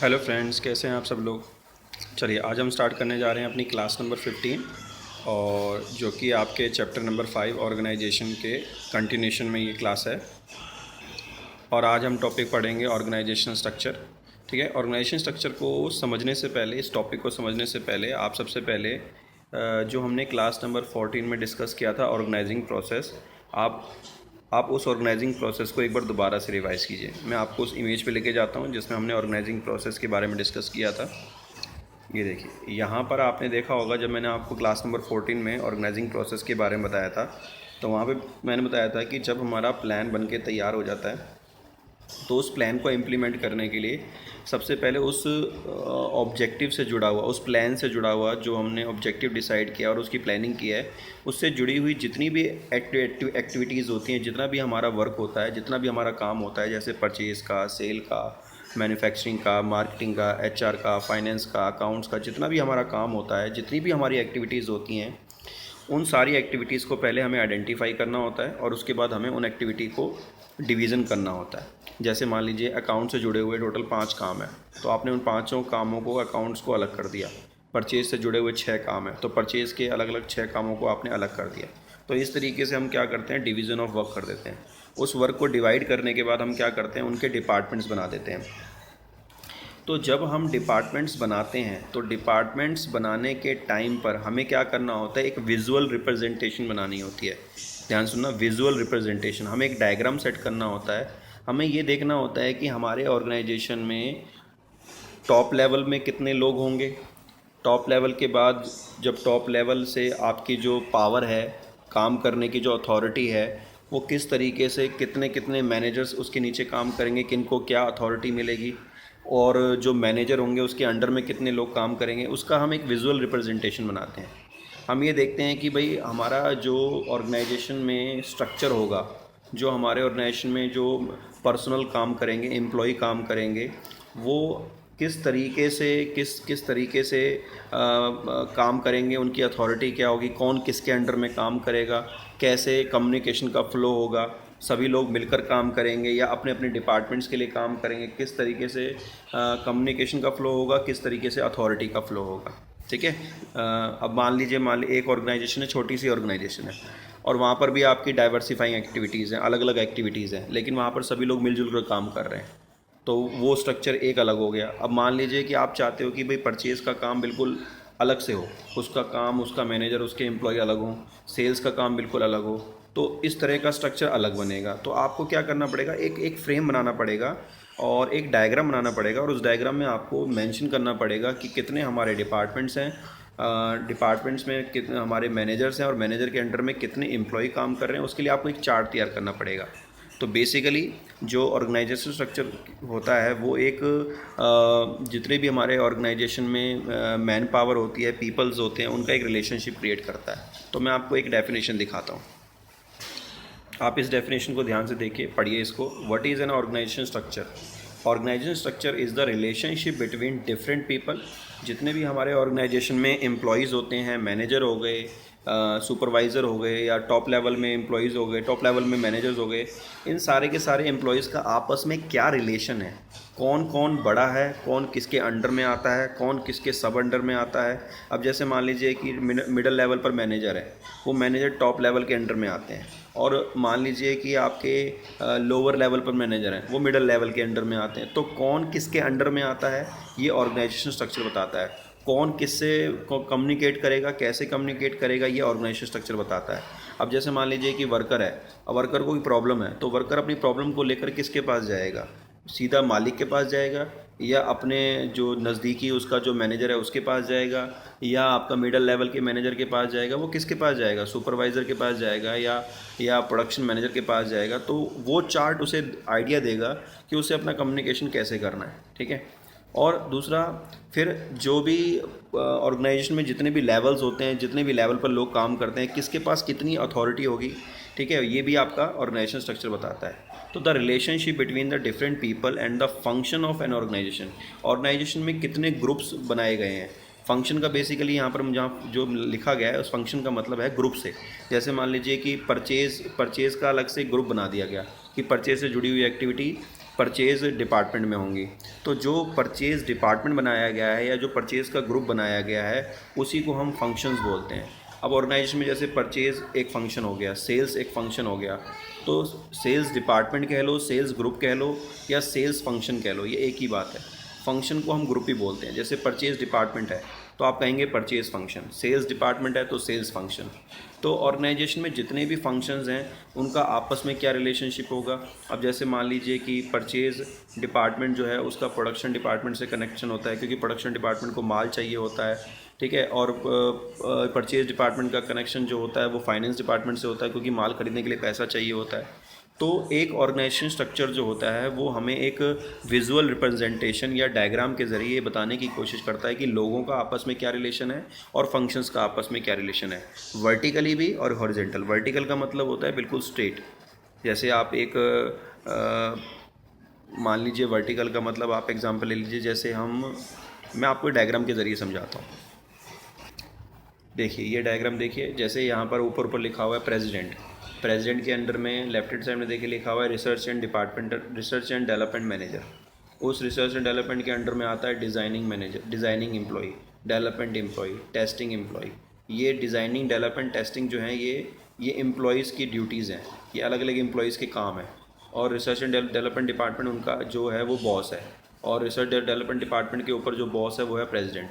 Hello friends, कैसे हैं आप सब लोग। चलिए आज हम स्टार्ट करने जा रहे हैं अपनी क्लास नंबर 15 और जो कि आपके चैप्टर नंबर 5 ऑर्गेनाइजेशन के कंटिन्यूशन में ये क्लास है। और आज हम टॉपिक पढ़ेंगे ऑर्गेनाइजेशन स्ट्रक्चर। ठीक है, ऑर्गेनाइजेशन स्ट्रक्चर को समझने से पहले, इस टॉपिक को समझने से पहले आप सबसे पहले जो हमने क्लास नंबर 14 में डिस्कस किया था ऑर्गेनाइजिंग प्रोसेस, आप उस ऑर्गेनाइजिंग प्रोसेस को एक बार दोबारा से रिवाइज़ कीजिए। मैं आपको उस इमेज पे लेके जाता हूँ जिसमें हमने ऑर्गेनाइजिंग प्रोसेस के बारे में डिस्कस किया था। ये देखिए, यहाँ पर आपने देखा होगा जब मैंने आपको क्लास नंबर 14 में ऑर्गेनाइजिंग प्रोसेस के बारे में बताया था, तो वहाँ पे मैंने बताया था कि जब हमारा प्लान बन के तैयार हो जाता है तो उस प्लान को इम्प्लीमेंट करने के लिए सबसे पहले उस ऑब्जेक्टिव से जुड़ा हुआ, उस प्लान से जुड़ा हुआ जो हमने ऑब्जेक्टिव डिसाइड किया और उसकी प्लानिंग की है, उससे जुड़ी हुई जितनी भी एक्टिविटीज़ होती हैं, जितना भी हमारा वर्क होता है, जितना भी हमारा काम होता है, जैसे परचेज़ का, सेल का, मैन्युफैक्चरिंग का, मार्केटिंग का, एचआर का, फाइनेंस का, अकाउंट्स का, जितना भी हमारा काम होता है, जितनी भी हमारी एक्टिविटीज़ होती हैं, उन सारी एक्टिविटीज़ को पहले हमें आइडेंटिफाई करना होता है और उसके बाद हमें उन एक्टिविटी को डिवीज़न करना होता है। जैसे मान लीजिए अकाउंट से जुड़े हुए टोटल 5 काम है, तो आपने उन पाँचों कामों को, अकाउंट्स को अलग कर दिया। परचेज़ से जुड़े हुए 6 काम है, तो परचेज़ के अलग अलग 6 कामों को आपने अलग कर दिया। तो इस तरीके से हम क्या करते हैं, डिवीज़न ऑफ वर्क कर देते हैं। उस वर्क को डिवाइड करने के बाद हम क्या करते हैं, उनके डिपार्टमेंट्स बना देते हैं। तो जब हम डिपार्टमेंट्स बनाते हैं तो डिपार्टमेंट्स बनाने के टाइम पर हमें क्या करना होता है, एक विजुअल रिप्रेजेंटेशन बनानी होती है। ध्यान सुनना, विजुअल रिप्रेजेंटेशन। हमें एक डायग्राम सेट करना होता है। हमें ये देखना होता है कि हमारे ऑर्गेनाइजेशन में टॉप लेवल में कितने लोग होंगे। टॉप लेवल के बाद जब टॉप लेवल से आपकी जो पावर है, काम करने की जो अथॉरिटी है, वो किस तरीके से कितने कितने मैनेजर्स उसके नीचे काम करेंगे, किन को क्या अथॉरिटी मिलेगी, और जो मैनेजर होंगे उसके अंडर में कितने लोग काम करेंगे, उसका हम एक विजुअल रिप्रेजेंटेशन बनाते हैं। हम ये देखते हैं कि भाई हमारा जो ऑर्गेनाइजेशन में स्ट्रक्चर होगा, जो हमारे ऑर्गेनाइजेशन में जो पर्सनल काम करेंगे, एम्प्लॉय काम करेंगे, वो किस तरीके से काम करेंगे, उनकी अथॉरिटी क्या होगी, कौन किसके अंडर में काम करेगा, कैसे कम्युनिकेशन का फ़्लो होगा, सभी लोग मिलकर काम करेंगे या अपने अपने डिपार्टमेंट्स के लिए काम करेंगे, किस तरीके से कम्युनिकेशन का फ़्लो होगा, किस तरीके से अथॉरिटी का फ़्लो होगा। ठीक है। अब मान लीजिए एक ऑर्गेनाइजेशन है, छोटी सी ऑर्गेनाइजेशन है, और वहाँ पर भी आपकी डाइवर्सिफाइंग एक्टिविटीज़ हैं, अलग अलग एक्टिविटीज़ हैं, लेकिन वहाँ पर सभी लोग मिलजुल कर काम कर रहे हैं, तो वो स्ट्रक्चर एक अलग हो गया। अब मान लीजिए कि आप चाहते हो कि भाई परचेज़ का काम बिल्कुल अलग से हो, उसका काम, उसका मैनेजर, उसके एम्प्लॉय अलग हों, सेल्स का काम बिल्कुल अलग हो, तो इस तरह का स्ट्रक्चर अलग बनेगा। तो आपको क्या करना पड़ेगा, एक फ्रेम बनाना पड़ेगा और एक डायग्राम बनाना पड़ेगा, और उस डायग्राम में आपको मेंशन करना पड़ेगा कि कितने हमारे डिपार्टमेंट्स हैं, डिपार्टमेंट्स में कितने हमारे मैनेजर्स हैं, और मैनेजर के अंडर में कितने एम्प्लॉय काम कर रहे हैं। उसके लिए आपको एक चार्ट तैयार करना पड़ेगा। तो बेसिकली जो ऑर्गेनाइजेशन स्ट्रक्चर होता है वो एक जितने भी हमारे ऑर्गेनाइजेशन में मैन पावर होती है, पीपल्स होते हैं, उनका एक रिलेशनशिप क्रिएट करता है। तो मैं आपको एक डेफिनेशन दिखाता हूँ, आप इस डेफिनेशन को ध्यान से देखिए, पढ़िए इसको। What is an organisation structure? Organisation structure is the relationship between different people. जितने भी हमारे ऑर्गेनाइजेशन में एम्प्लॉयज़ होते हैं, मैनेजर हो गए, सुपरवाइज़र हो गए, या टॉप लेवल में एम्प्लॉयज़ हो गए, टॉप लेवल में मैनेजर्स हो गए, इन सारे के सारे एम्प्लॉयज़ का आपस में क्या रिलेशन है, कौन कौन बड़ा है, कौन किसके अंडर में आता है, कौन किसके सब अंडर में आता है। अब जैसे मान लीजिए कि मिडल लेवल पर मैनेजर है, वो मैनेजर टॉप लेवल के अंडर में आते हैं, और मान लीजिए कि आपके लोअर लेवल पर मैनेजर हैं, वो मिडल लेवल के अंडर में आते हैं। तो कौन किसके अंडर में आता है, ये ऑर्गेनाइजेशन स्ट्रक्चर बताता है। कौन किससे कम्युनिकेट करेगा, कैसे कम्युनिकेट करेगा, ये ऑर्गेनाइजेशन स्ट्रक्चर बताता है। अब जैसे मान लीजिए कि वर्कर है, अब वर्कर को कोई प्रॉब्लम है, तो वर्कर अपनी प्रॉब्लम को लेकर किसके पास जाएगा, सीधा मालिक के पास जाएगा, या अपने जो नज़दीकी उसका जो मैनेजर है उसके पास जाएगा, या आपका मिडिल लेवल के मैनेजर के पास जाएगा। वो किसके पास जाएगा, सुपरवाइज़र के पास जाएगा, या प्रोडक्शन मैनेजर के पास जाएगा। तो वो चार्ट उसे आइडिया देगा कि उसे अपना कम्युनिकेशन कैसे करना है। ठीक है। और दूसरा, फिर जो भी ऑर्गेनाइजेशन में जितने भी लेवल्स होते हैं, जितने भी लेवल पर लोग काम करते हैं, किसके पास कितनी अथॉरिटी होगी, ठीक है, ये भी आपका ऑर्गेनाइजेशन स्ट्रक्चर बताता है। तो the relationship between the different people and the function of an organisation. Organisation में कितने ग्रुप्स बनाए गए हैं। फंक्शन का बेसिकली यहाँ पर जहाँ जो लिखा गया है, उस फंक्शन का मतलब है ग्रुप से। जैसे मान लीजिए कि परचेज़ का अलग से ग्रुप बना दिया गया कि परचेज़ से जुड़ी हुई एक्टिविटी परचेज़ डिपार्टमेंट में होंगी। तो जो परचेज़ डिपार्टमेंट बनाया गया है या जो परचेज़ का ग्रुप बनाया गया है उसी को हम फंक्शंस बोलते हैं। अब ऑर्गेनाइजेशन में जैसे परचेज़ एक फ़ंक्शन हो गया, सेल्स एक फ़ंक्शन हो गया, तो सेल्स डिपार्टमेंट कह लो, सेल्स ग्रुप कह लो या सेल्स फंक्शन कह लो, ये एक ही बात है। फंक्शन को हम ग्रुप ही बोलते हैं। जैसे परचेज़ डिपार्टमेंट है तो आप कहेंगे परचेज़ फंक्शन, सेल्स डिपार्टमेंट है तो सेल्स फंक्शन। तो ऑर्गेनाइजेशन में जितने भी फंक्शंस हैं उनका आपस में क्या रिलेशनशिप होगा। अब जैसे मान लीजिए कि परचेज़ डिपार्टमेंट जो है उसका प्रोडक्शन डिपार्टमेंट से कनेक्शन होता है, क्योंकि प्रोडक्शन डिपार्टमेंट को माल चाहिए होता है, ठीक है। और परचेज़ डिपार्टमेंट का कनेक्शन जो होता है वो फाइनेंस डिपार्टमेंट से होता है, क्योंकि माल खरीदने के लिए पैसा चाहिए होता है। तो एक ऑर्गेनाइजेशन स्ट्रक्चर जो होता है वो हमें एक विजुअल रिप्रेजेंटेशन या डायग्राम के ज़रिए बताने की कोशिश करता है कि लोगों का आपस में क्या रिलेशन है और फंक्शंस का आपस में क्या रिलेशन है, वर्टिकली भी और हॉरिजॉन्टल। वर्टिकल का मतलब होता है बिल्कुल स्ट्रेट। जैसे आप एक मान लीजिए वर्टिकल का मतलब आप एग्जांपल ले लीजिए, जैसे मैं आपको डायग्राम के ज़रिए समझाता हूँ। देखिए ये डायग्राम देखिए, जैसे यहाँ पर ऊपर लिखा हुआ है प्रेसिडेंट के अंडर में लेफ्ट हैंड साइड में देखिए लिखा हुआ है रिसर्च एंड डेवलपमेंट मैनेजर। उस रिसर्च एंड डेवलपमेंट के अंडर में आता है designing manager, designing employee, development employee, testing employee. ये डिज़ाइनिंग, डेवलपमेंट, टेस्टिंग जो है ये एम्प्लॉयज़ की ड्यूटीज़ हैं, ये अलग अलग एम्प्लॉयज़ के काम हैं। और रिसर्च एंड डेवलपमेंट डिपार्टमेंट उनका जो है वो बॉस है, और रिसर्च डेवलपमेंट डिपार्टमेंट के ऊपर जो बॉस है वो है प्रेसिडेंट।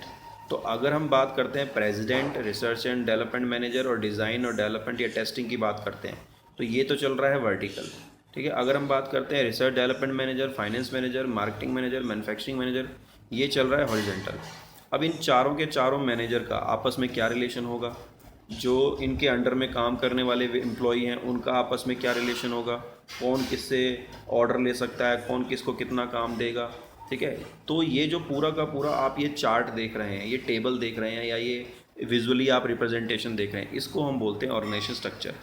तो अगर हम बात करते हैं president, research and development manager और डिज़ाइन और डेवलपमेंट या टेस्टिंग की बात करते हैं तो ये तो चल रहा है वर्टिकल, ठीक है। अगर हम बात करते हैं research development manager, finance manager, marketing manager, manufacturing manager, ये चल रहा है हॉरिजॉन्टल। अब इन चारों के चारों मैनेजर का आपस में क्या रिलेशन होगा, जो इनके अंडर में काम करने वाले एम्प्लॉई हैं उनका आपस में क्या रिलेशन होगा, कौन किससे ऑर्डर ले सकता है, कौन किसको कितना काम देगा, ठीक है। तो ये जो पूरा का पूरा आप ये चार्ट देख रहे हैं, ये टेबल देख रहे हैं या ये विजुअली आप रिप्रेजेंटेशन देख रहे हैं, इसको हम बोलते हैं ऑर्गेनाइजेशन स्ट्रक्चर।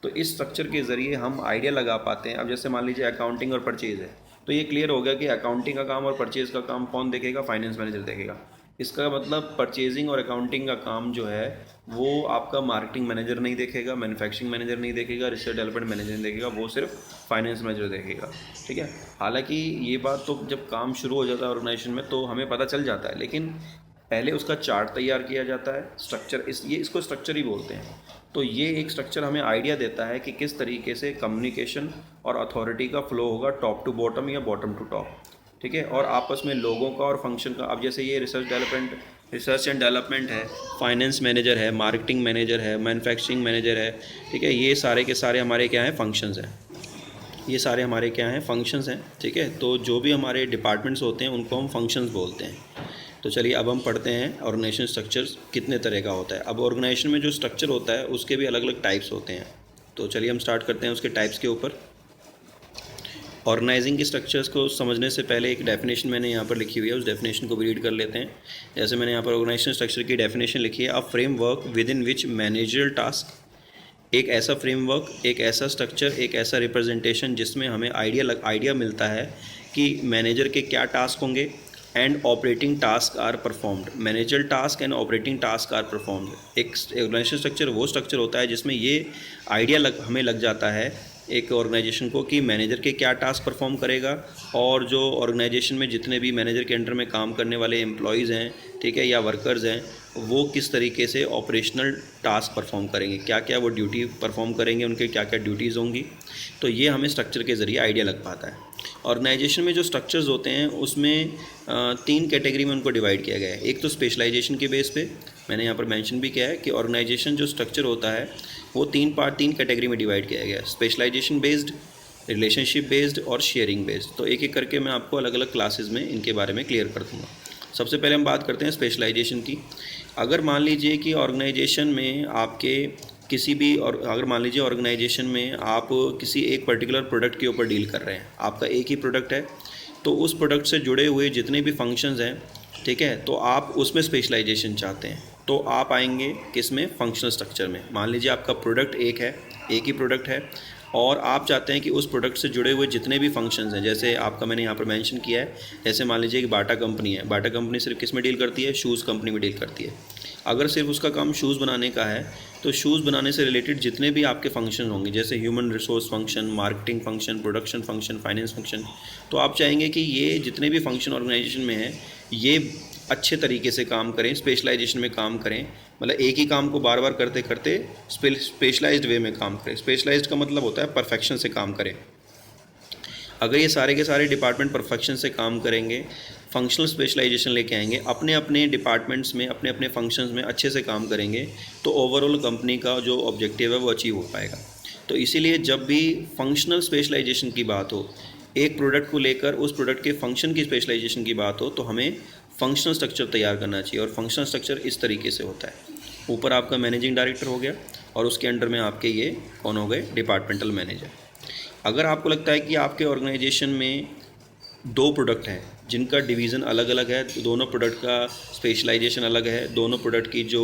तो इस स्ट्रक्चर के ज़रिए हम आइडिया लगा पाते हैं। अब जैसे मान लीजिए अकाउंटिंग और परचेज़ है, तो ये क्लियर हो गया कि अकाउंटिंग का काम और परचेज़ का काम कौन देखेगा, फाइनेंस मैनेजर देखेगा। इसका मतलब परचेजिंग और अकाउंटिंग का काम जो है वो आपका मार्केटिंग मैनेजर नहीं देखेगा, मैन्युफैक्चरिंग मैनेजर नहीं देखेगा, रिसर्च डेवलपमेंट मैनेजर नहीं देखेगा, वो सिर्फ फाइनेंस मैनेजर देखेगा, ठीक है। हालांकि ये बात तो जब काम शुरू हो जाता है ऑर्गेनाइजेशन में तो हमें पता चल जाता है, लेकिन पहले उसका चार्ट तैयार किया जाता है, स्ट्रक्चर, इसको स्ट्रक्चर ही बोलते हैं। तो ये एक स्ट्रक्चर हमें आइडिया देता है कि किस तरीके से कम्युनिकेशन और अथॉरिटी का फ्लो होगा, टॉप टू बॉटम या बॉटम टू टॉप, ठीक है। और आपस में लोगों का और फंक्शन का, अब जैसे ये रिसर्च एंड डेवलपमेंट है, फाइनेंस मैनेजर है, मार्केटिंग मैनेजर है, मैन्युफैक्चरिंग मैनेजर है, ठीक है। ये सारे के सारे हमारे क्या हैं, फंक्शंस हैं। ये सारे हमारे क्या हैं, फंक्शंस हैं, ठीक है। तो जो भी हमारे डिपार्टमेंट्स होते हैं उनको हम फंक्शंस बोलते हैं। तो चलिए अब हम पढ़ते हैं ऑर्गेनाइजेशन स्ट्रक्चर्स कितने तरह का होता है। अब ऑर्गेनाइजेशन में जो स्ट्रक्चर होता है उसके भी अलग अलग टाइप्स होते हैं। तो चलिए हम स्टार्ट करते हैं उसके टाइप्स के ऊपर। ऑर्गेनाइजिंग के स्ट्रक्चर्स को समझने से पहले एक डेफिनेशन मैंने यहाँ पर लिखी हुई है, उस डेफिनेशन को भी रीड कर लेते हैं। जैसे मैंने यहाँ पर ऑर्गेनाइजेशन स्ट्रक्चर की डेफिनेशन लिखी है, a framework with in which managerial task, एक ऐसा फ्रेमवर्क, एक ऐसा स्ट्रक्चर, एक ऐसा रिप्रेजेंटेशन जिसमें हमें आइडिया मिलता है कि मैनेजर के क्या टास्क होंगे and operating task are performed. Manager task and operating task are performed. एक ऑर्गेनाइजेशन स्ट्रक्चर वो स्ट्रक्चर होता है जिसमें ये आइडिया हमें लग जाता है एक ऑर्गेनाइजेशन को कि मैनेजर के क्या टास्क परफॉर्म करेगा, और जो ऑर्गेनाइजेशन में जितने भी मैनेजर के अंडर में काम करने वाले एम्प्लॉयज़ हैं, ठीक है, या वर्कर्स हैं, वो किस तरीके से ऑपरेशनल टास्क परफॉर्म करेंगे, क्या क्या वो ड्यूटी परफॉर्म करेंगे, उनके क्या क्या ड्यूटीज़ होंगी। तो ये हमें स्ट्रक्चर के ज़रिए आइडिया लग पाता है। ऑर्गेनाइजेशन में जो स्ट्रक्चर्स होते हैं उसमें 3 कैटेगरी में उनको डिवाइड किया गया है। एक तो स्पेशलाइजेशन के बेस पे, मैंने यहाँ पर मेंशन भी किया है कि ऑर्गेनाइजेशन जो स्ट्रक्चर होता है वो 3 कैटेगरी में डिवाइड किया गया है, स्पेशलाइजेशन बेस्ड, रिलेशनशिप बेस्ड और शेयरिंग बेस्ड। तो एक एक करके मैं आपको अलग अलग क्लासेस में इनके बारे में क्लियर कर दूँगा। सबसे पहले हम बात करते हैं स्पेशलाइजेशन की। अगर मान लीजिए कि ऑर्गेनाइजेशन में आपके किसी भी, और अगर मान लीजिए ऑर्गेनाइजेशन में आप किसी एक पर्टिकुलर प्रोडक्ट के ऊपर डील कर रहे हैं, आपका एक ही प्रोडक्ट है, तो उस प्रोडक्ट से जुड़े हुए जितने भी फंक्शंस हैं, ठीक है, तो आप उसमें स्पेशलाइजेशन चाहते हैं, तो आप आएंगे किस में, फंक्शनल स्ट्रक्चर में। मान लीजिए आपका प्रोडक्ट एक है, एक ही प्रोडक्ट है, और आप चाहते हैं कि उस प्रोडक्ट से जुड़े हुए जितने भी फंक्शंस हैं, जैसे आपका मैंने यहाँ पर मेंशन किया है, जैसे मान लीजिए कि बाटा कंपनी है, बाटा कंपनी सिर्फ किस में डील करती है, शूज़ कंपनी में डील करती है। अगर सिर्फ उसका काम शूज़ बनाने का है तो शूज़ बनाने से रिलेटेड जितने भी आपके फंक्शन होंगे, जैसे human resource function, marketing function, production function, finance function, तो आप चाहेंगे कि ये जितने भी फंक्शन ऑर्गेनाइजेशन में हैं ये अच्छे तरीके से काम करें, स्पेशलाइजेशन में काम करें, मतलब एक ही काम को बार बार करते करते स्पेशलाइज्ड वे में काम करें। स्पेशलाइज्ड का मतलब होता है परफेक्शन से काम करें। अगर ये सारे के सारे डिपार्टमेंट परफेक्शन से काम करेंगे, फंक्शनल स्पेशलाइजेशन लेके आएंगे, अपने अपने डिपार्टमेंट्स में अपने अपने फंक्शंस में अच्छे से काम करेंगे, तो ओवरऑल कंपनी का जो ऑब्जेक्टिव है वो अचीव हो पाएगा। तो इसीलिए जब भी फंक्शनल स्पेशलाइजेशन की बात हो, एक प्रोडक्ट को लेकर उस प्रोडक्ट के फंक्शन की स्पेशलाइजेशन की बात हो, तो हमें फंक्शनल स्ट्रक्चर तैयार करना चाहिए। और फंक्शनल स्ट्रक्चर इस तरीके से होता है, ऊपर आपका मैनेजिंग डायरेक्टर हो गया और उसके अंडर में आपके ये कौन हो गए, डिपार्टमेंटल मैनेजर। अगर आपको लगता है कि आपके ऑर्गेनाइजेशन में 2 प्रोडक्ट हैं जिनका डिवीज़न अलग अलग है, दोनों प्रोडक्ट का स्पेशलाइजेशन अलग है, दोनों प्रोडक्ट की जो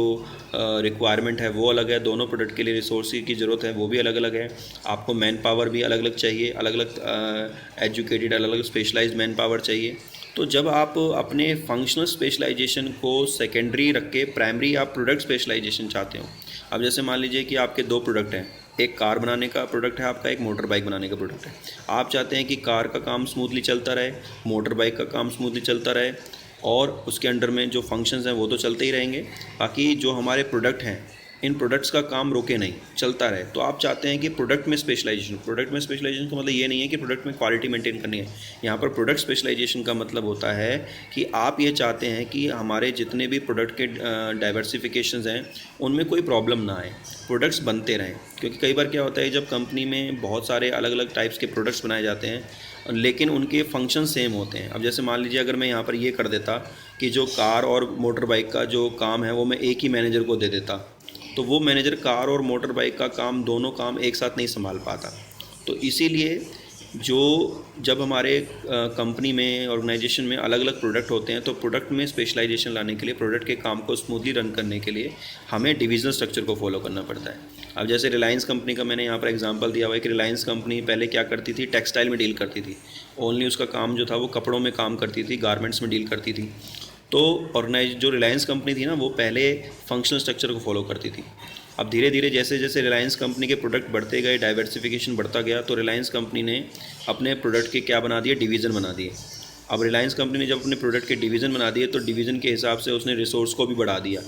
रिक्वायरमेंट है वो अलग है, दोनों प्रोडक्ट के लिए रिसोर्स की ज़रूरत है वो भी अलग अलग है, आपको मैन पावर भी अलग अलग चाहिए, अलग अलग एजुकेटेड, अलग अलग स्पेशलाइज्ड मैन पावर चाहिए। तो जब आप अपने फंक्शनल स्पेशलाइजेशन को सेकेंडरी रख के प्राइमरी आप प्रोडक्ट स्पेशलाइजेशन चाहते हो, अब जैसे मान लीजिए कि आपके 2 प्रोडक्ट हैं, एक कार बनाने का प्रोडक्ट है आपका, एक मोटर बाइक बनाने का प्रोडक्ट है। आप चाहते हैं कि कार का काम स्मूथली चलता रहे, मोटर बाइक का काम स्मूथली चलता रहे, और उसके अंडर में जो फंक्शंस हैं वो तो चलते ही रहेंगे, बाकी जो हमारे प्रोडक्ट हैं इन प्रोडक्ट्स का काम रुके नहीं, चलता रहे। तो आप चाहते हैं कि प्रोडक्ट में स्पेशलाइजेशन का मतलब ये नहीं है कि प्रोडक्ट में क्वालिटी मेंटेन करनी है। यहाँ पर प्रोडक्ट स्पेशलाइजेशन का मतलब होता है कि आप ये चाहते हैं कि हमारे जितने भी प्रोडक्ट के डाइवर्सिफिकेशंस हैं उनमें कोई प्रॉब्लम ना आए, प्रोडक्ट्स बनते रहें। क्योंकि कई बार क्या होता है, जब कंपनी में बहुत सारे अलग अलग टाइप्स के प्रोडक्ट्स बनाए जाते हैं लेकिन उनके फंक्शन सेम होते हैं। अब जैसे मान लीजिए अगर मैं यहाँ पर ये कर देता कि जो कार और मोटर बाइक का जो काम है वो मैं एक ही मैनेजर को दे देता, तो वो मैनेजर कार और मोटर बाइक का काम, दोनों काम एक साथ नहीं संभाल पाता। तो इसीलिए जब हमारे कंपनी में, ऑर्गेनाइजेशन में अलग अलग प्रोडक्ट होते हैं, तो प्रोडक्ट में स्पेशलाइजेशन लाने के लिए, प्रोडक्ट के काम को स्मूथली रन करने के लिए हमें डिविजनल स्ट्रक्चर को फॉलो करना पड़ता है। अब जैसे रिलायंस कंपनी का मैंने यहाँ पर एग्जांपल दिया हुआ है कि रिलायंस कंपनी पहले क्या करती थी, टेक्सटाइल में डील करती थी, ओनली उसका काम जो था वो कपड़ों में काम करती थी, गारमेंट्स में डील करती थी। तो जो रिलायंस कंपनी थी ना, वो पहले फंक्शनल स्ट्रक्चर को फॉलो करती थी। अब धीरे धीरे जैसे जैसे रिलायंस कंपनी के प्रोडक्ट बढ़ते गए, डाइवर्सिफिकेशन बढ़ता गया, तो रिलायंस कंपनी ने अपने प्रोडक्ट के क्या बना दिए, डिवीज़न बना दिए। अब रिलायंस कंपनी ने जब अपने प्रोडक्ट के डिवीज़न बना दिए, तो डिवीज़न के हिसाब से उसने रिसोर्स को भी बढ़ा दिया,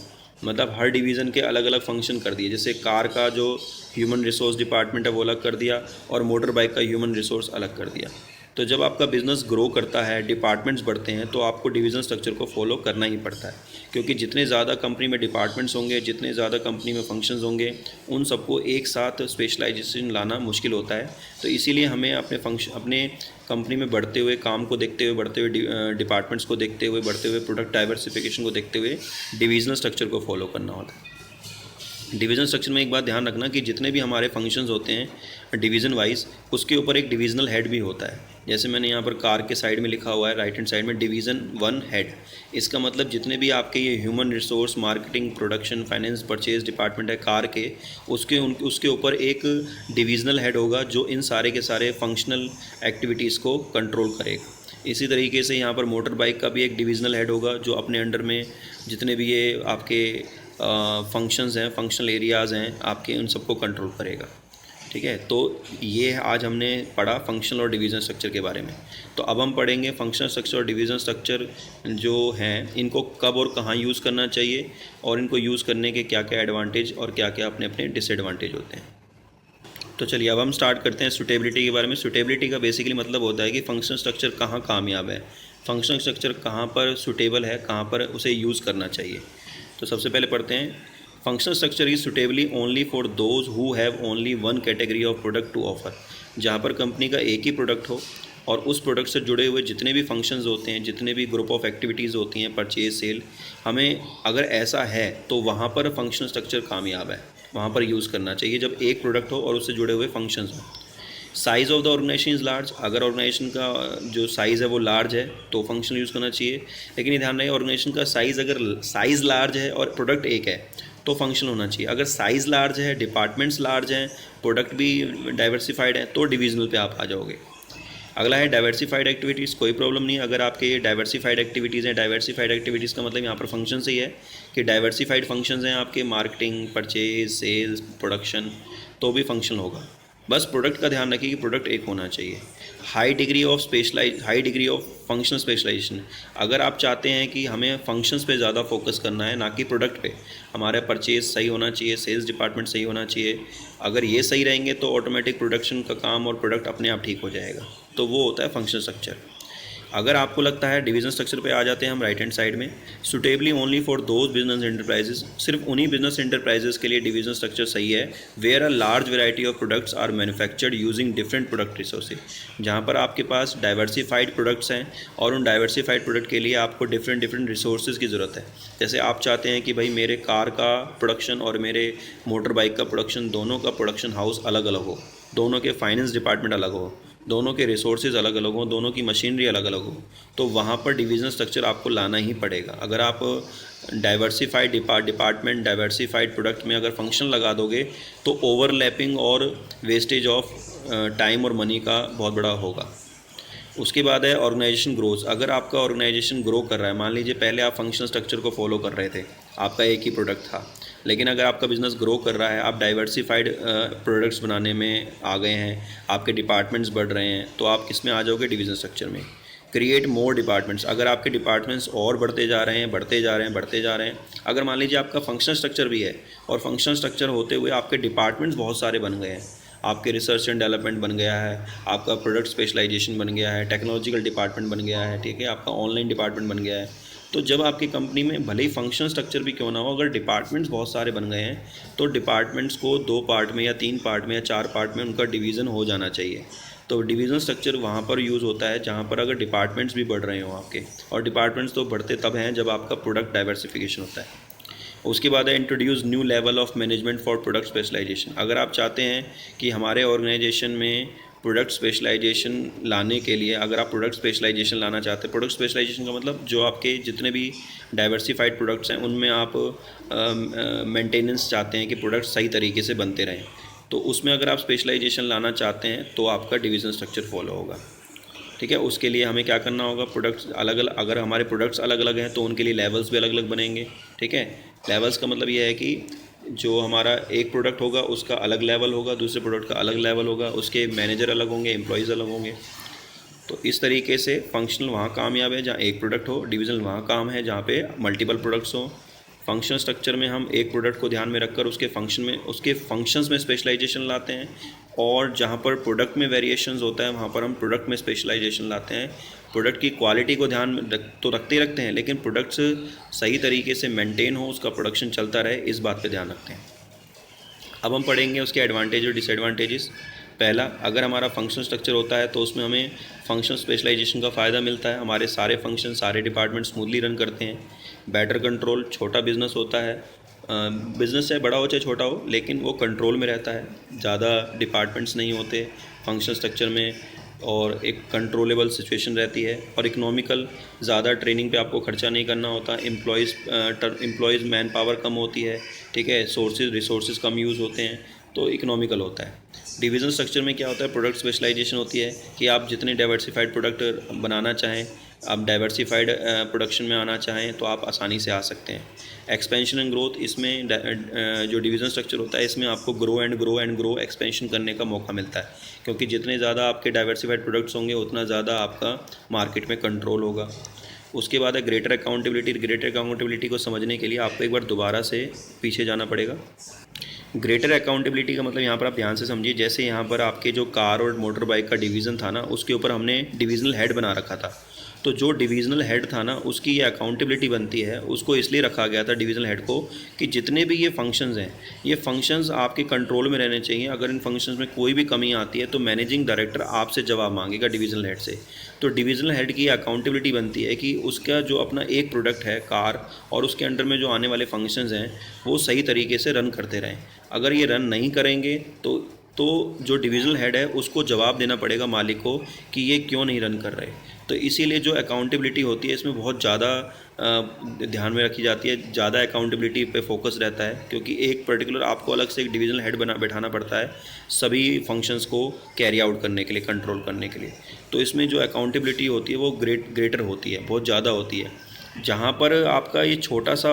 मतलब हर डिवीज़न के अलग अलग फंक्शन कर दिए। जैसे कार का जो ह्यूमन रिसोर्स डिपार्टमेंट है वो अलग कर दिया, और मोटर बाइक का ह्यूमन रिसोर्स अलग कर दिया। तो जब आपका बिज़नेस ग्रो करता है, डिपार्टमेंट्स बढ़ते हैं, तो आपको डिवीज़न स्ट्रक्चर को फॉलो करना ही पड़ता है। क्योंकि जितने ज़्यादा कंपनी में डिपार्टमेंट्स होंगे, जितने ज़्यादा कंपनी में फंक्शंस होंगे, उन सबको एक साथ स्पेशलाइजेशन लाना मुश्किल होता है। तो इसीलिए हमें अपने कंपनी में बढ़ते हुए काम को देखते हुए, बढ़ते हुए डिपार्टमेंट्स को देखते हुए, बढ़ते हुए प्रोडक्ट डाइवर्सिफिकेशन को देखते हुए डिविजनल स्ट्रक्चर को फॉलो करना होता है। डिवीज़न स्ट्रक्चर में एक बात ध्यान रखना कि जितने भी हमारे फंक्शंस होते हैं डिवीज़न वाइज, उसके ऊपर एक डिविजनल हेड भी होता है। जैसे मैंने यहाँ पर कार के साइड में लिखा हुआ है, राइट हैंड साइड में डिवीज़न 1 हेड। इसका मतलब जितने भी आपके ये human resource, marketing, production, finance, purchase department है कार के, उसके ऊपर एक डिविजनल हेड होगा जो इन सारे के सारे फंक्शनल एक्टिविटीज़ को कंट्रोल करेगा। इसी तरीके से यहाँ पर मोटर बाइक का भी एक डिविजनल हेड होगा जो अपने अंडर में जितने भी ये आपके फंक्शंस हैं, फंक्शनल एरियाज़ हैं आपके, उन सबको कंट्रोल करेगा। ठीक है, तो ये आज हमने पढ़ा फंक्शनल और डिवीज़न स्ट्रक्चर के बारे में। तो अब हम पढ़ेंगे फंक्शनल स्ट्रक्चर और डिवीज़न स्ट्रक्चर जो हैं, इनको कब और कहाँ यूज़ करना चाहिए, और इनको यूज़ करने के क्या क्या एडवांटेज और क्या क्या अपने अपने डिसएडवांटेज होते हैं। तो चलिए अब हम स्टार्ट करते हैं सूटेबिलिटी के बारे में। सूटेबिलिटी का बेसिकली मतलब होता है कि फंक्शनल स्ट्रक्चर कहाँ कामयाब है, फंक्शनल स्ट्रक्चर कहाँ पर सूटेबल है, कहाँ पर उसे यूज़ करना चाहिए। तो सबसे पहले पढ़ते हैं, functional structure is suitably only for those who have only one category of product to offer. जहाँ पर कंपनी का एक ही प्रोडक्ट हो और उस प्रोडक्ट से जुड़े हुए जितने भी फंक्शंस होते हैं, जितने भी ग्रुप ऑफ एक्टिविटीज़ होती हैं, परचेज, सेल, हमें अगर ऐसा है तो वहाँ पर फंक्शनल स्ट्रक्चर कामयाब है, वहाँ पर यूज़ करना चाहिए जब एक प्रोडक्ट हो और उससे जुड़े हुए फंक्शंस हों। Size of the organisation is large, अगर ऑर्गेनाइजेशन का जो साइज़ है वो लार्ज है तो फंक्शन यूज़ करना चाहिए। लेकिन ये ध्यान रहे, ऑर्गेनाइजेशन का साइज़ अगर साइज़ लार्ज है और प्रोडक्ट एक है तो फंक्शनल होना चाहिए। अगर साइज़ लार्ज है, डिपार्टमेंट्स लार्ज हैं, प्रोडक्ट भी डाइवर्सिफाइड है, तो डिविजनल पे आप आ जाओगे। अगला है डाइवर्सिफाइड एक्टिविटीज़। कोई प्रॉब्लम नहीं अगर आपके ये डाइवर्सिफाइड एक्टिविटीज़ हैं। डाइवर्सिफाइड एक्टिविटीज़ का मतलब यहाँ पर फंक्शन से ही है कि डाइवर्सिफाइड फंक्शंस हैं आपके, मार्केटिंग, परचेज, सेल्स, प्रोडक्शन, तो भी फंक्शन होगा। बस प्रोडक्ट का ध्यान रखिए कि प्रोडक्ट एक होना चाहिए। High degree of functional specialisation. अगर आप चाहते हैं कि हमें फंक्शंस पे ज़्यादा फोकस करना है ना कि प्रोडक्ट पे, हमारा परचेज सही होना चाहिए, सेल्स डिपार्टमेंट सही होना चाहिए, अगर ये सही रहेंगे तो ऑटोमेटिक प्रोडक्शन का काम और प्रोडक्ट अपने आप ठीक हो जाएगा। तो वो होता है फंक्शनल स्ट्रक्चर। अगर आपको लगता है डिवीजन स्ट्रक्चर पे आ जाते हैं हम राइट हैंड साइड में, suitably only for those business enterprises. सिर्फ उन्हीं बिजनेस एंटरप्राइजेज के लिए डिवीजन स्ट्रक्चर सही है where a large variety of products are manufactured using different product resources. जहाँ पर आपके पास डाइवर्सिफाइड प्रोडक्ट्स हैं और उन डाइवर्सिफाइड प्रोडक्ट के लिए आपको डिफरेंट रिसोर्सेज की ज़रूरत है। जैसे आप चाहते हैं कि भाई मेरे कार का प्रोडक्शन और मेरे मोटर बाइक का प्रोडक्शन, दोनों का प्रोडक्शन हाउस अलग अलग हो, दोनों के फाइनेंस डिपार्टमेंट अलग हो, दोनों के रिसोर्सेज अलग अलग हों, दोनों की मशीनरी अलग अलग हो, तो वहाँ पर डिवीज़न स्ट्रक्चर आपको लाना ही पड़ेगा। अगर आप डाइवर्सिफाइड डिपार्टमेंट, डाइवर्सिफाइड प्रोडक्ट में अगर फंक्शन लगा दोगे तो ओवरलैपिंग और वेस्टेज ऑफ टाइम और मनी का बहुत बड़ा होगा। उसके बाद है ऑर्गेनाइजेशन ग्रोथ। अगर आपका ऑर्गेनाइजेशन ग्रो कर रहा है, मान लीजिए पहले आप फंक्शनल स्ट्रक्चर को फॉलो कर रहे थे, आपका एक ही प्रोडक्ट था, लेकिन अगर आपका बिज़नेस ग्रो कर रहा है, आप डाइवर्सिफाइड प्रोडक्ट्स बनाने में आ गए हैं, आपके डिपार्टमेंट्स बढ़ रहे हैं, तो आप किस में आ जाओगे? डिवीज़न स्ट्रक्चर में। Create more departments. अगर आपके डिपार्टमेंट्स और बढ़ते जा रहे हैं, अगर मान लीजिए आपका फंक्शनल स्ट्रक्चर भी है और फंक्शनल स्ट्रक्चर होते हुए आपके डिपार्टमेंट्स बहुत सारे बन गए हैं, आपके रिसर्च एंड डेवलपमेंट बन गया है, आपका प्रोडक्ट स्पेशलाइजेशन बन गया है, टेक्नोलॉजिकल डिपार्टमेंट बन गया है, ठीक है, आपका ऑनलाइन डिपार्टमेंट बन गया है, तो जब आपकी कंपनी में भले ही फंक्शनल स्ट्रक्चर भी क्यों ना हो, अगर डिपार्टमेंट्स बहुत सारे बन गए हैं तो डिपार्टमेंट्स को 2 पार्ट में या 3 पार्ट में या 4 पार्ट में उनका डिवीज़न हो जाना चाहिए। तो डिवीज़न स्ट्रक्चर वहाँ पर यूज़ होता है जहाँ पर अगर डिपार्टमेंट्स भी बढ़ रहे हो आपके, और डिपार्टमेंट्स तो बढ़ते तब हैं जब आपका प्रोडक्ट डाइवर्सिफिकेशन होता है। उसके बाद है introduce new level of management for product specialisation. अगर आप चाहते हैं कि हमारे ऑर्गेनाइजेशन में प्रोडक्ट स्पेशलाइजेशन लाने के लिए, अगर आप प्रोडक्ट स्पेशलाइजेशन लाना चाहते हैं, प्रोडक्ट स्पेशलाइजेशन का मतलब जो आपके जितने भी डाइवर्सिफाइड प्रोडक्ट्स हैं उनमें आप मेंटेनेंस चाहते हैं कि प्रोडक्ट सही तरीके से बनते रहें, तो उसमें अगर आप स्पेशलाइजेशन लाना चाहते हैं तो आपका डिवीज़न स्ट्रक्चर फॉलो होगा। ठीक है, उसके लिए हमें क्या करना होगा? प्रोडक्ट्स अलग अलग, अगर हमारे प्रोडक्ट्स अलग अलग हैं तो उनके लिए लेवल्स भी अलग अलग बनेंगे। ठीक है, लेवल्स का मतलब ये है कि जो हमारा एक प्रोडक्ट होगा उसका अलग लेवल होगा, दूसरे प्रोडक्ट का अलग लेवल होगा, उसके मैनेजर अलग होंगे, एम्प्लॉयज़ अलग होंगे। तो इस तरीके से फंक्शनल वहाँ कामयाब है जहाँ एक प्रोडक्ट हो, डिविजनल वहाँ काम है जहाँ पे मल्टीपल प्रोडक्ट्स हो। फंक्शनल स्ट्रक्चर में हम एक प्रोडक्ट को ध्यान में रखकर उसके फंक्शंस में स्पेशलाइजेशन लाते हैं, और जहाँ पर प्रोडक्ट में वेरिएशंस होता है वहाँ पर हम प्रोडक्ट में स्पेशलाइजेशन लाते हैं। प्रोडक्ट की क्वालिटी को ध्यान में तो रखते ही रखते हैं, लेकिन प्रोडक्ट्स सही तरीके से मेंटेन हो, उसका प्रोडक्शन चलता रहे, इस बात पे ध्यान रखते हैं। अब हम पढ़ेंगे उसके एडवांटेज और डिसएडवांटेजेस। पहला, अगर हमारा फंक्शन स्ट्रक्चर होता है तो उसमें हमें फंक्शन स्पेशलाइजेशन का फ़ायदा मिलता है, हमारे सारे फंक्शन, सारे डिपार्टमेंट स्मूथली रन करते हैं। बेटर कंट्रोल, छोटा बिजनेस होता है, बिज़नेस चाहे बड़ा हो चाहे छोटा हो, लेकिन वो कंट्रोल में रहता है, ज़्यादा डिपार्टमेंट्स नहीं होते फंक्शन स्ट्रक्चर में, और एक कंट्रोलेबल सिचुएशन रहती है। और इकोनॉमिकल, ज़्यादा ट्रेनिंग पे आपको खर्चा नहीं करना होता, एम्प्लॉयज़ मैन पावर कम होती है, ठीक है, रिसोर्सेज कम यूज़ होते हैं, तो इकोनॉमिकल होता है। डिवीज़न स्ट्रक्चर में क्या होता है? प्रोडक्ट स्पेशलाइजेशन होती है कि आप जितने डाइवर्सिफाइड प्रोडक्ट बनाना चाहें, आप डाइवर्सिफाइड प्रोडक्शन में आना चाहें तो आप आसानी से आ सकते हैं। एक्सपेंशन एंड ग्रोथ, इसमें जो डिवीज़न स्ट्रक्चर होता है इसमें आपको ग्रो एंड ग्रो एक्सपेंशन करने का मौका मिलता है, क्योंकि जितने ज़्यादा आपके डाइवर्सिफाइड प्रोडक्ट्स होंगे उतना ज़्यादा आपका मार्केट में कंट्रोल होगा। उसके बाद है ग्रेटर अकाउंटेबिलिटी। ग्रेटर अकाउंटेबिलिटी को समझने के लिए आपको एक बार दोबारा से पीछे जाना पड़ेगा। ग्रेटर अकाउंटेबिलिटी का मतलब यहाँ पर आप ध्यान से समझिए, जैसे यहाँ पर आपके जो कार और मोटर बाइक का डिवीज़न था ना, उसके ऊपर हमने डिविजनल हेड बना रखा था, तो जो डिविजनल हेड था ना उसकी ये अकाउंटेबिलिटी बनती है, उसको इसलिए रखा गया था डिविजनल हेड को कि जितने भी ये फंक्शंस हैं, ये फंक्शंस आपके कंट्रोल में रहने चाहिए। अगर इन फंक्शंस में कोई भी कमी आती है तो मैनेजिंग डायरेक्टर आपसे जवाब मांगेगा डिविजनल हेड से। तो डिविजनल हेड की अकाउंटेबिलिटी बनती है कि उसका जो अपना एक प्रोडक्ट है कार, और उसके अंडर में जो आने वाले फंक्शंस हैं वो सही तरीके से रन करते रहें। अगर ये रन नहीं करेंगे तो जो डिविजनल हेड है उसको जवाब देना पड़ेगा मालिक को कि ये क्यों नहीं रन कर रहे। तो इसीलिए जो अकाउंटेबिलिटी होती है इसमें बहुत ज़्यादा ध्यान में रखी जाती है, ज़्यादा अकाउंटेबिलिटी पे फोकस रहता है, क्योंकि एक पर्टिकुलर आपको अलग से एक डिविजनल हेड बैठाना पड़ता है सभी फंक्शंस को कैरी आउट करने के लिए, कंट्रोल करने के लिए। तो इसमें जो अकाउंटेबिलिटी होती है वो ग्रेटर होती है, बहुत ज़्यादा होती है। जहाँ पर आपका ये छोटा सा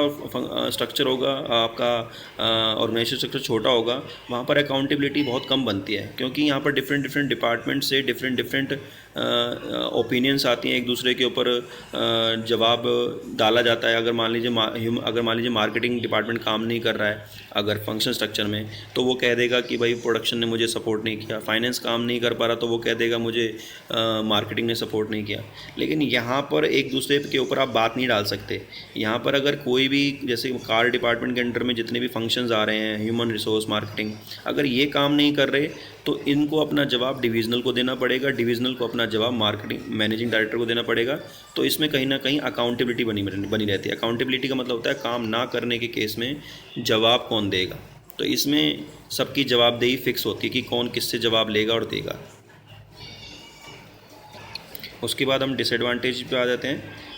स्ट्रक्चर होगा, आपका ऑर्गेनाइजेशन स्ट्रक्चर छोटा होगा, वहाँ पर अकाउंटेबिलिटी बहुत कम बनती है, क्योंकि यहाँ पर डिफरेंट डिपार्टमेंट से डिफरेंट ओपिनियंस आती हैं, एक दूसरे के ऊपर जवाब डाला जाता है। अगर मान लीजिए मार्केटिंग डिपार्टमेंट काम नहीं कर रहा है अगर फंक्शन स्ट्रक्चर में, तो वो कह देगा कि भाई प्रोडक्शन ने मुझे सपोर्ट नहीं किया। फाइनेंस काम नहीं कर पा रहा तो वो कह देगा मुझे मार्केटिंग ने सपोर्ट नहीं किया। लेकिन यहाँ पर एक दूसरे के ऊपर आप बात नहीं डाल सकते। यहाँ पर अगर कोई भी, जैसे कार डिपार्टमेंट के अंडर में जितने भी फंक्शंस आ रहे हैं, ह्यूमन रिसोर्स, मार्केटिंग, अगर ये काम नहीं कर रहे तो इनको अपना जवाब डिविजनल को देना पड़ेगा, डिविजनल को अपना जवाब मार्केटिंग मैनेजिंग डायरेक्टर को देना पड़ेगा। तो इसमें कहीं ना कहीं अकाउंटेबिलिटी बनी रहती है। अकाउंटेबिलिटी का मतलब होता है काम ना करने के केस में जवाब कौन देगा। तो इसमें सबकी जवाबदेही फिक्स होती है कि कौन किससे जवाब लेगा और देगा। उसके बाद हम डिसएडवांटेज पे आ जाते हैं।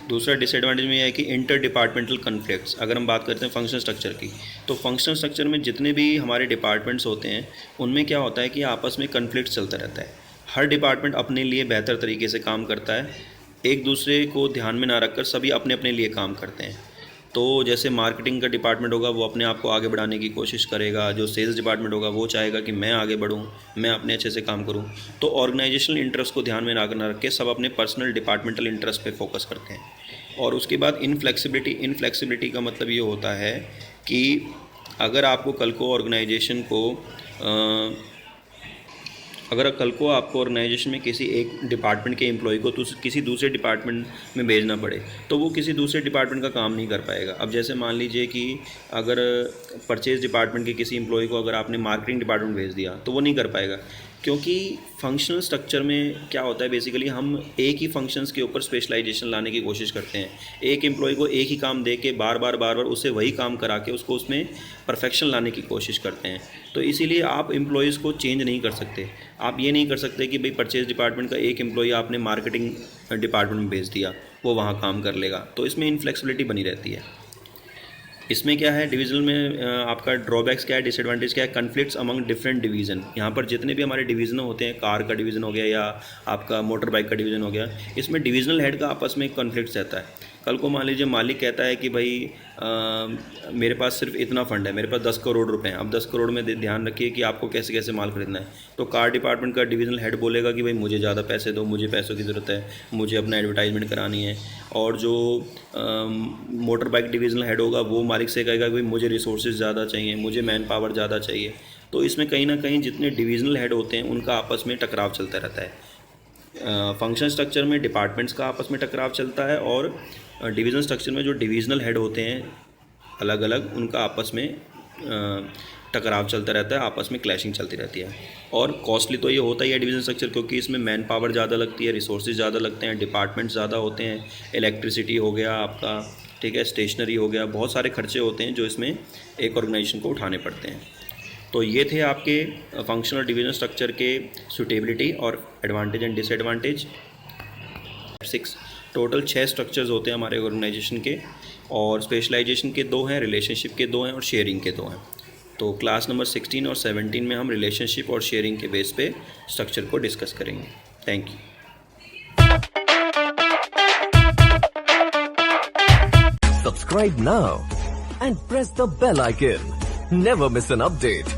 दूसरा डिसएडवांटेज में यह है कि इंटर डिपार्टमेंटल कन्फ्लिक्ट्स। अगर हम बात करते हैं फंक्शन स्ट्रक्चर की, तो फंक्शन स्ट्रक्चर में जितने भी हमारे डिपार्टमेंट्स होते हैं उनमें क्या होता है कि आपस में कन्फ्लिक्ट चलता रहता है। हर डिपार्टमेंट अपने लिए बेहतर तरीके से काम करता है, एक दूसरे को ध्यान में ना रखकर सभी अपने अपने लिए काम करते हैं। तो जैसे मार्केटिंग का डिपार्टमेंट होगा वो अपने आप को आगे बढ़ाने की कोशिश करेगा, जो सेल्स डिपार्टमेंट होगा वो चाहेगा कि मैं आगे बढ़ूं, मैं अपने अच्छे से काम करूं। तो ऑर्गेनाइजेशनल इंटरेस्ट को ध्यान में ना रख के सब अपने पर्सनल डिपार्टमेंटल इंटरेस्ट पे फोकस करते हैं। और उसके बाद इनफ्लेक्सिबिलिटी का मतलब ये होता है कि अगर आपको कल को ऑर्गेनाइजेशन में किसी एक डिपार्टमेंट के एम्प्लॉय को किसी दूसरे डिपार्टमेंट में भेजना पड़े तो वो किसी दूसरे डिपार्टमेंट का काम नहीं कर पाएगा। अब जैसे मान लीजिए कि अगर परचेज डिपार्टमेंट के किसी एम्प्लॉय को अगर आपने मार्केटिंग डिपार्टमेंट भेज दिया तो वो नहीं कर पाएगा, क्योंकि फंक्शनल स्ट्रक्चर में क्या होता है, बेसिकली हम एक ही फंक्शंस के ऊपर स्पेशलाइजेशन लाने की कोशिश करते हैं। एक एम्प्लॉय को एक ही काम दे के बार बार उससे वही काम करा के उसको उसमें परफेक्शन लाने की कोशिश करते हैं। तो इसीलिए आप एम्प्लॉयज़ को चेंज नहीं कर सकते। आप ये नहीं कर सकते कि भाई परचेज डिपार्टमेंट का एक एम्प्लॉय आपने मार्केटिंग डिपार्टमेंट में भेज दिया, वो वहाँ काम कर लेगा। तो इसमें इनफ्लेक्सिबिलिटी बनी रहती है। इसमें क्या है, डिवीजनल में आपका ड्रॉबैक्स क्या है, डिसएडवांटेज क्या है, कन्फ्लिक्ट्स अमंग डिफरेंट डिवीज़न। यहाँ पर जितने भी हमारे डिवीज़न होते हैं, कार का डिवीज़न हो गया या आपका मोटर बाइक का डिवीज़न हो गया, इसमें डिविजनल हेड का आपस में कन्फ्लिक्ट्स रहता है। कल को मान लीजिए मालिक कहता है कि भाई मेरे पास सिर्फ इतना फ़ंड है, मेरे पास 10 करोड़ रुपए हैं। अब 10 करोड़ में ध्यान रखिए कि आपको कैसे कैसे माल खरीदना है। तो कार डिपार्टमेंट का डिविजनल हेड बोलेगा कि भाई मुझे ज़्यादा पैसे दो, मुझे पैसों की ज़रूरत है, मुझे अपना एडवर्टाइजमेंट करानी है। और जो मोटर बाइक डिविजनल हेड होगा वो मालिक से कहेगा कि भाई मुझे रिसोर्सेज ज़्यादा चाहिए, मुझे मैन पावर ज़्यादा चाहिए। तो इसमें कहीं ना कहीं जितने डिविजनल हेड होते हैं उनका आपस में टकराव चलता रहता है। फंक्शन स्ट्रक्चर में डिपार्टमेंट्स का आपस में टकराव चलता है, और डिवीज़न स्ट्रक्चर में जो डिविजनल हेड होते हैं अलग अलग, उनका आपस में टकराव चलता रहता है, आपस में क्लैशिंग चलती रहती है। और कॉस्टली तो ये होता ही है डिवीज़न स्ट्रक्चर, क्योंकि इसमें मैन पावर ज़्यादा लगती है, रिसोर्सेज ज़्यादा लगते हैं, डिपार्टमेंट्स ज़्यादा होते हैं, इलेक्ट्रिसिटी हो गया आपका, ठीक है, स्टेशनरी हो गया, बहुत सारे खर्चे होते हैं जो इसमें एक ऑर्गेनाइजेशन को उठाने पड़ते हैं। तो ये थे आपके फंक्शनल डिवीजन स्ट्रक्चर के सूटेबिलिटी और advantage and disadvantage. 6 total 6 structures होते हैं हमारे ऑर्गेनाइजेशन के, और स्पेशलाइजेशन के 2 हैं, रिलेशनशिप के 2 हैं और शेयरिंग के 2 हैं। तो क्लास नंबर 16 और 17 में हम रिलेशनशिप और शेयरिंग के बेस पे स्ट्रक्चर को डिस्कस करेंगे। Thank you. Subscribe now and press the bell icon. Never miss an update.